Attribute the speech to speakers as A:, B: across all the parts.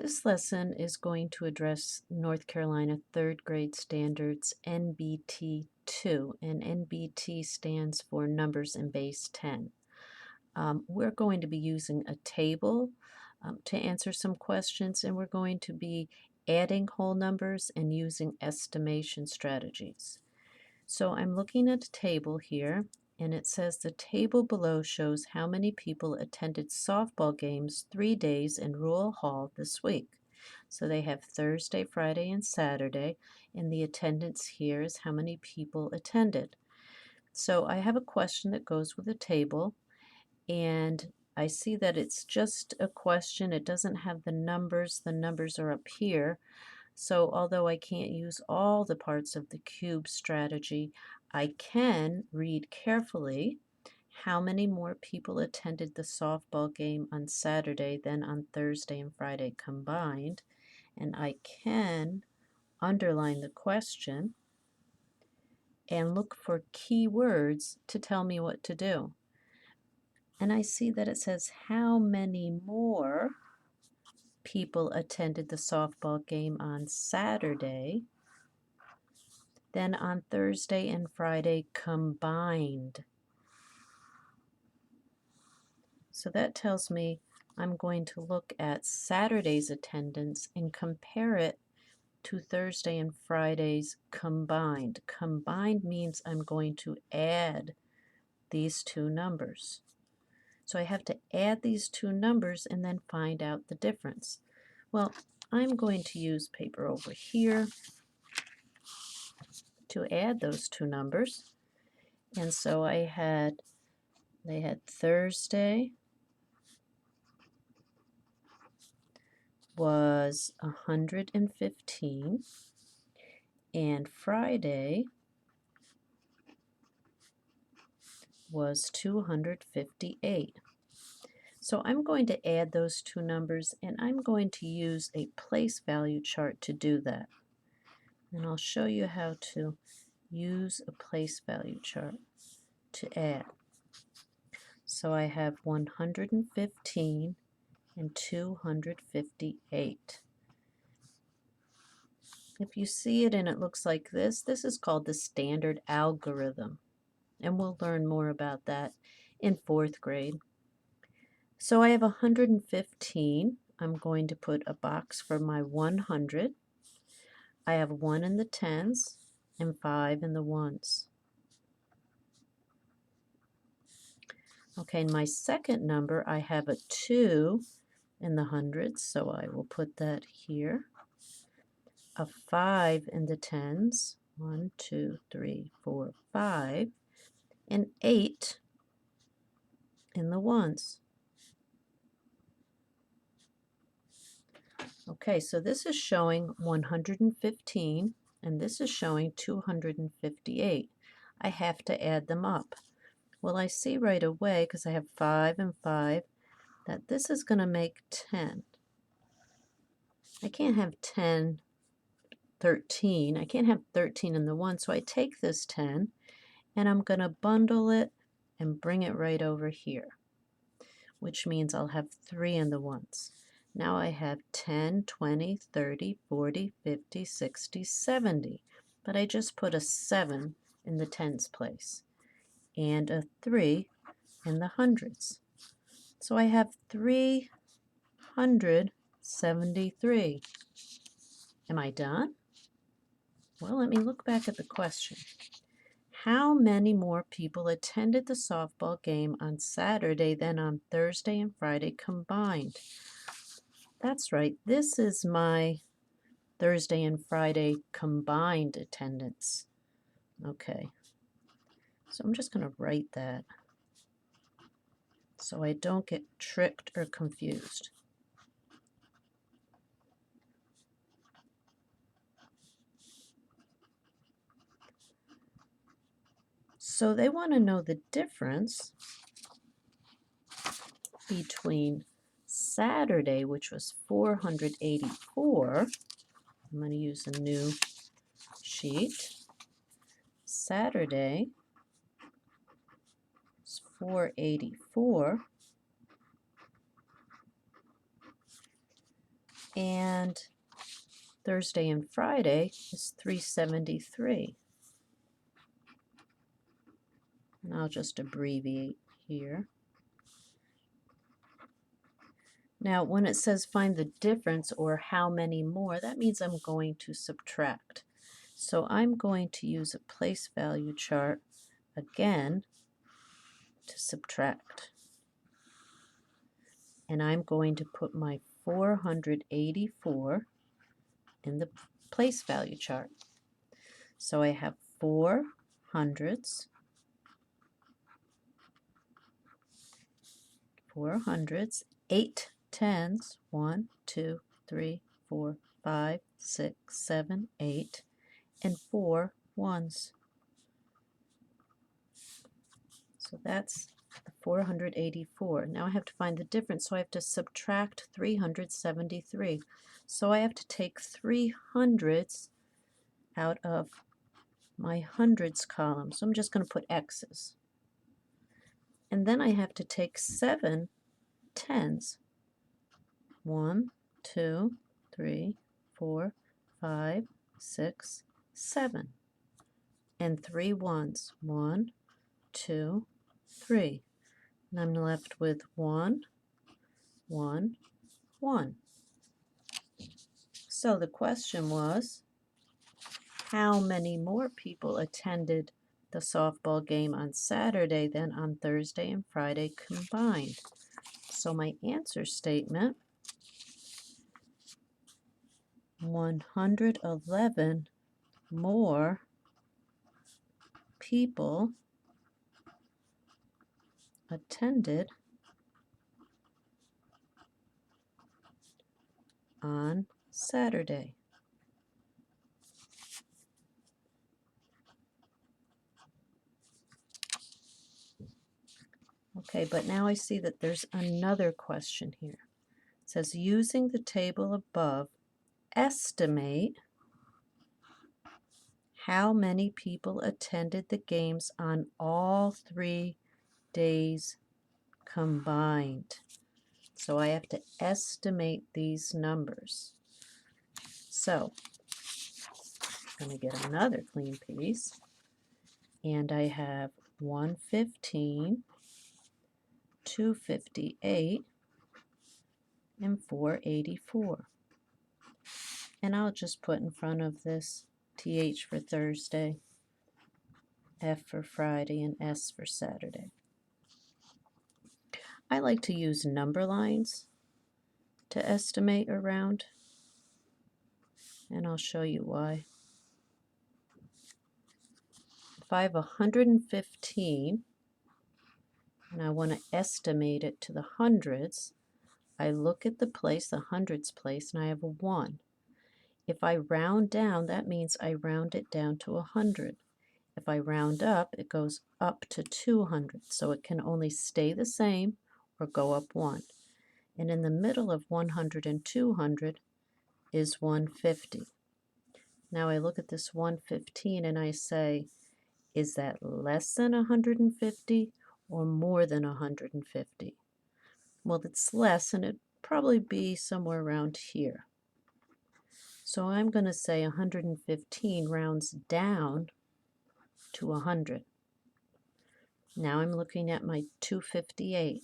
A: This lesson is going to address North Carolina third grade standards NBT 2, and NBT stands for Numbers in Base 10. We're going to be using a table to answer some questions, and we're going to be adding whole numbers and using estimation strategies. So I'm looking at a table here, and it says the table below shows how many people attended softball games 3 days in Rural Hall this week. So they have Thursday, Friday, and Saturday, and the attendance here is how many people attended. So I have a question that goes with the table, and I see that it's just a question. It doesn't have the numbers. The numbers are up here. So although I can't use all the parts of the cube strategy, I can read carefully how many more people attended the softball game on Saturday than on Thursday and Friday combined, and I can underline the question and look for key words to tell me what to do. And I see that it says how many more people attended the softball game on Saturday than on Thursday and Friday combined. So that tells me I'm going to look at Saturday's attendance and compare it to Thursday and Friday's combined. Combined means I'm going to add these two numbers. So I have to add these two numbers and then find out the difference. Well, I'm going to use paper over here to add those two numbers. And so they had Thursday was 115, and Friday was 258. So I'm going to add those two numbers, and I'm going to use a place value chart to do that. And I'll show you how to use a place value chart to add. So I have 115 and 258. If you see it and it looks like this is called the standard algorithm. And we'll learn more about that in 4th grade. So I have 115. I'm going to put a box for my 100. I have 1 in the tens and 5 in the ones. Okay, my second number, I have a 2 in the hundreds, so I will put that here. A 5 in the tens, 1, 2, 3, 4, 5, and 8 in the ones. Okay, so this is showing 115, and this is showing 258. I have to add them up. Well, I see right away, because I have 5 and 5, that this is going to make 10. I can't have 10, 13. I can't have 13 in the 1, so I take this 10, and I'm going to bundle it and bring it right over here, which means I'll have 3 in the ones. Now I have 10, 20, 30, 40, 50, 60, 70. But I just put a 7 in the tens place and a 3 in the hundreds. So I have 373. Am I done? Well, let me look back at the question. How many more people attended the softball game on Saturday than on Thursday and Friday combined? That's right, this is my Thursday and Friday combined attendance. Okay, so I'm just going to write that so I don't get tricked or confused. So they want to know the difference between Saturday, which was 484. I'm going to use a new sheet. Saturday is 484. And Thursday and Friday is 373. And I'll just abbreviate here. Now, when it says find the difference or how many more, that means I'm going to subtract. So I'm going to use a place value chart again to subtract. And I'm going to put my 484 in the place value chart. So I have 4 hundreds, 8 tens, 1, 2, 3, 4, 5, 6, 7, 8, and 4 ones. So that's 484. Now I have to find the difference, so I have to subtract 373. So I have to take 3 hundreds out of my hundreds column. So I'm just going to put X's. And then I have to take 7 tens. 1, 2, 3, 4, 5, 6, 7. And 3 ones. 1, 2, 3. And I'm left with 1, 1, 1. So the question was, how many more people attended the softball game on Saturday than on Thursday and Friday combined? So my answer statement, 111 more people attended on Saturday. Okay, but now I see that there's another question here. It says, using the table above, estimate how many people attended the games on all 3 days combined. So I have to estimate these numbers. So I'm going to get another clean piece, and I have 115, 258, and 484. And I'll just put in front of this TH for Thursday, F for Friday, and S for Saturday. I like to use number lines to estimate around, and I'll show you why. If I have 115 and I want to estimate it to the hundreds, I look at the place, the hundreds place, and I have a 1. If I round down, that means I round it down to 100. If I round up, it goes up to 200, so it can only stay the same or go up 1. And in the middle of 100 and 200 is 150. Now I look at this 115 and I say, is that less than 150 or more than 150? Well, it's less, and it'd probably be somewhere around here. So I'm going to say 115 rounds down to 100. Now I'm looking at my 258.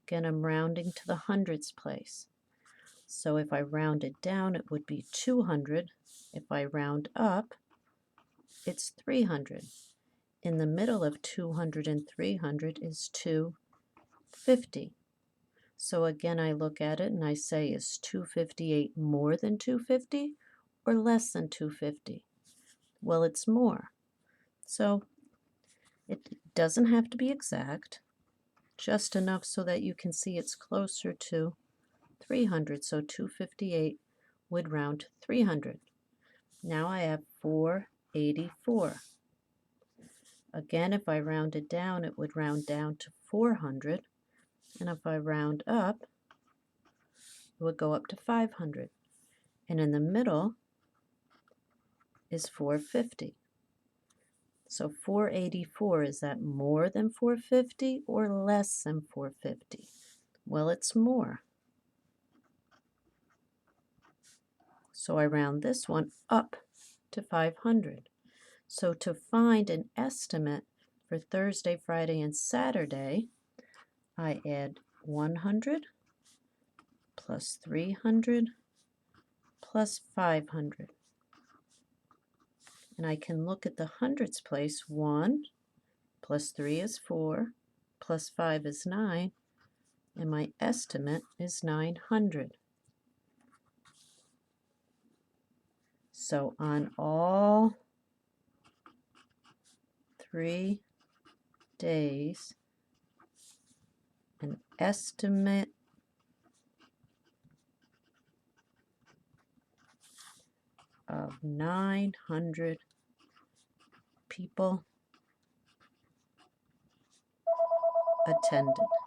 A: Again, I'm rounding to the hundreds place. So if I round it down, it would be 200. If I round up, it's 300. In the middle of 200 and 300 is 250. So again, I look at it and I say, is 258 more than 250 or less than 250? Well, it's more. So it doesn't have to be exact, just enough so that you can see it's closer to 300. So 258 would round to 300. Now I have 484. Again, if I round it down, it would round down to 400. And if I round up, it would go up to 500. And in the middle is 450. So 484, is that more than 450 or less than 450? Well, it's more. So I round this one up to 500. So to find an estimate for Thursday, Friday, and Saturday, I add 100 plus 300 plus 500. And I can look at the hundreds place. 1 plus 3 is 4, plus 5 is 9, and my estimate is 900. So on all 3 days, an estimate of 900 people attended.